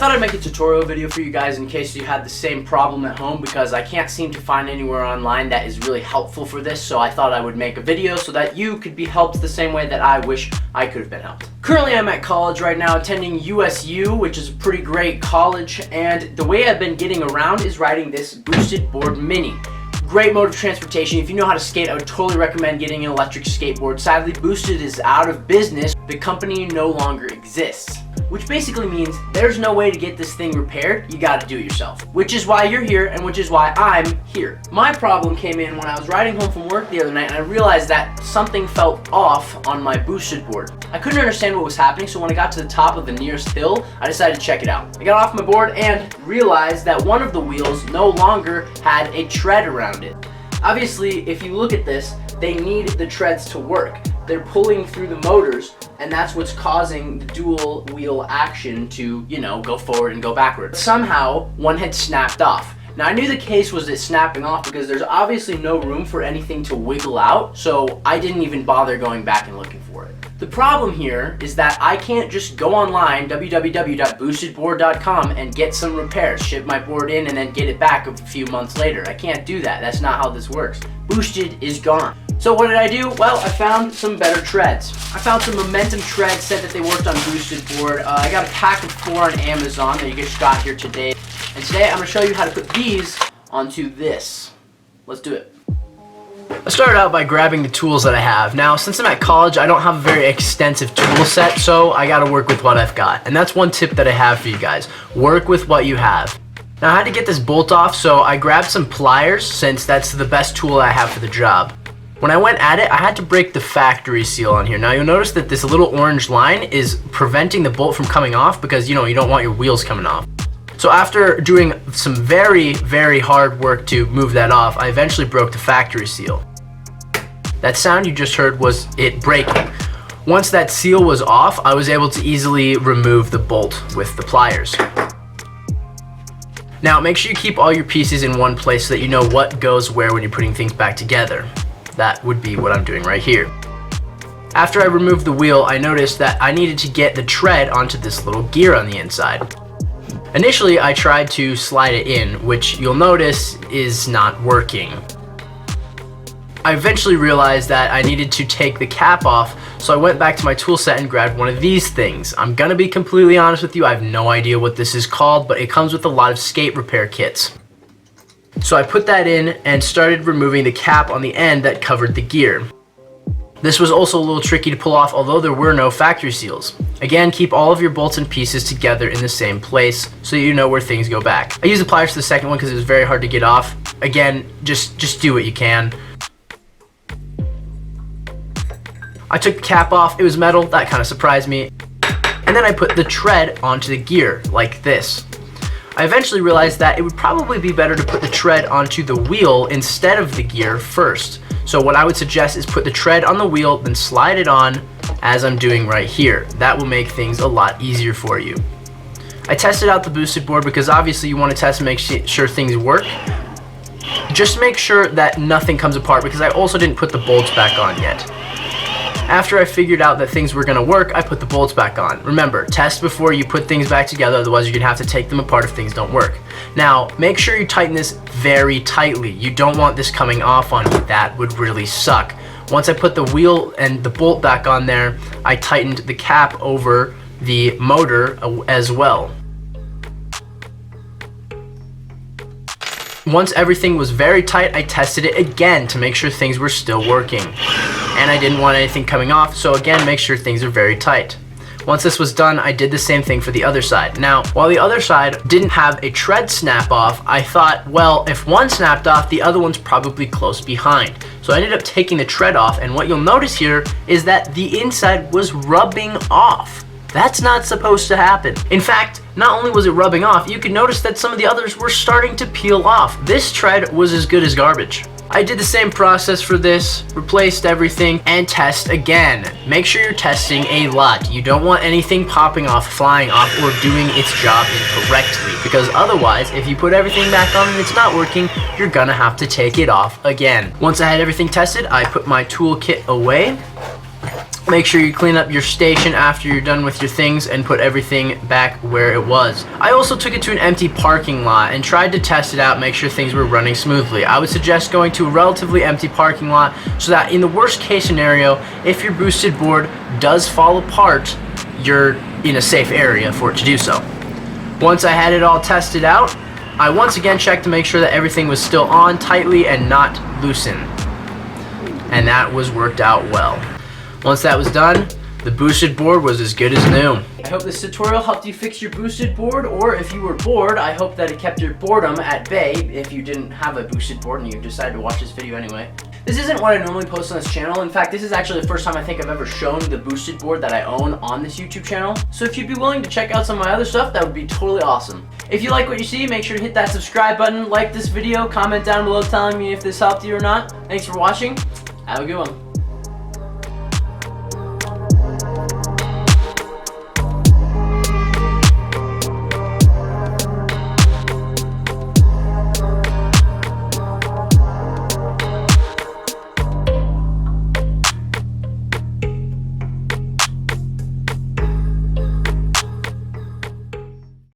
thought I'd make a tutorial video for you guys in case you had the same problem at home, because I can't seem to find anywhere online that is really helpful for this, so I thought I would make a video so that you could be helped the same way that I wish I could have been helped. Currently I'm at college right now attending USU, which is a pretty great college, and the way I've been getting around is riding this Boosted Board Mini. Great mode of transportation. If you know how to skate, I would totally recommend getting an electric skateboard. Sadly, Boosted is out of business. The company no longer exists, which basically means there's no way to get this thing repaired. You gotta do it yourself, which is why you're here and which is why I'm here. My problem came in when I was riding home from work the other night and I realized that something felt off on my Boosted board. I couldn't understand what was happening, so when I got to the top of the nearest hill, I decided to check it out. I got off my board and realized that one of the wheels no longer had a tread around it. Obviously, if you look at this, they need the treads to work. They're pulling through the motors, and that's what's causing the dual wheel action to, go forward and go backward. Somehow, one had snapped off. Now, I knew the case was it snapping off because there's obviously no room for anything to wiggle out, so I didn't even bother going back and looking for it. The problem here is that I can't just go online, www.boostedboard.com, and get some repairs, ship my board in, and then get it back a few months later. I can't do that. That's not how this works. Boosted is gone. So what did I do? Well, I found some better treads. I found some Momentum treads, said that they worked on Boosted Board. I got a pack of 4 on Amazon that you just got here today. And today I'm going to show you how to put these onto this. Let's do it. I started out by grabbing the tools that I have. Now, since I'm at college, I don't have a very extensive tool set, so I gotta work with what I've got. And that's one tip that I have for you guys. Work with what you have. Now, I had to get this bolt off, so I grabbed some pliers, since that's the best tool I have for the job. When I went at it, I had to break the factory seal on here. Now, you'll notice that this little orange line is preventing the bolt from coming off because, you don't want your wheels coming off. So after doing some very, very hard work to move that off, I eventually broke the factory seal. That sound you just heard was it breaking. Once that seal was off, I was able to easily remove the bolt with the pliers. Now, make sure you keep all your pieces in one place so that you know what goes where when you're putting things back together. That would be what I'm doing right here. After I removed the wheel, I noticed that I needed to get the tread onto this little gear on the inside. Initially, I tried to slide it in, which you'll notice is not working. I eventually realized that I needed to take the cap off, so I went back to my tool set and grabbed one of these things. I'm gonna be completely honest with you, I have no idea what this is called, but it comes with a lot of skate repair kits. So I put that in and started removing the cap on the end that covered the gear. This was also a little tricky to pull off, although there were no factory seals. Again, keep all of your bolts and pieces together in the same place so you know where things go back. I used the pliers for the second one because it was very hard to get off. Again, just do what you can. I took the cap off, it was metal, that kind of surprised me. And then I put the tread onto the gear, like this. I eventually realized that it would probably be better to put the tread onto the wheel instead of the gear first. So what I would suggest is put the tread on the wheel, then slide it on as I'm doing right here. That will make things a lot easier for you. I tested out the Boosted board because obviously you want to test and make sure things work. Just make sure that nothing comes apart because I also didn't put the bolts back on yet. After I figured out that things were gonna work, I put the bolts back on. Remember, test before you put things back together, otherwise you're gonna have to take them apart if things don't work. Now, make sure you tighten this very tightly. You don't want this coming off on you. That would really suck. Once I put the wheel and the bolt back on there, I tightened the cap over the motor as well. Once everything was very tight, I tested it again to make sure things were still working. And I didn't want anything coming off, so again, make sure things are very tight. Once this was done, I did the same thing for the other side. Now, while the other side didn't have a tread snap off, I thought, well, if one snapped off, the other one's probably close behind. So I ended up taking the tread off, and what you'll notice here is that the inside was rubbing off. That's not supposed to happen. In fact, not only was it rubbing off, you could notice that some of the others were starting to peel off. This tread was as good as garbage. I did the same process for this, replaced everything, and test again. Make sure you're testing a lot. You don't want anything popping off, flying off, or doing its job incorrectly, because otherwise, if you put everything back on and it's not working, you're gonna have to take it off again. Once I had everything tested, I put my tool kit away, Make sure you clean up your station after you're done with your things and put everything back where it was. I also took it to an empty parking lot and tried to test it out, make sure things were running smoothly. I would suggest going to a relatively empty parking lot so that in the worst case scenario, if your boosted board does fall apart, you're in a safe area for it to do so. Once I had it all tested out, I once again checked to make sure that everything was still on tightly and not loosened. And that was worked out well. Once that was done, the boosted board was as good as new. I hope this tutorial helped you fix your boosted board, or if you were bored, I hope that it kept your boredom at bay if you didn't have a boosted board and you decided to watch this video anyway. This isn't what I normally post on this channel. In fact, this is actually the first time I think I've ever shown the boosted board that I own on this YouTube channel. So if you'd be willing to check out some of my other stuff, that would be totally awesome. If you like what you see, make sure to hit that subscribe button, like this video, comment down below telling me if this helped you or not. Thanks for watching. Have a good one.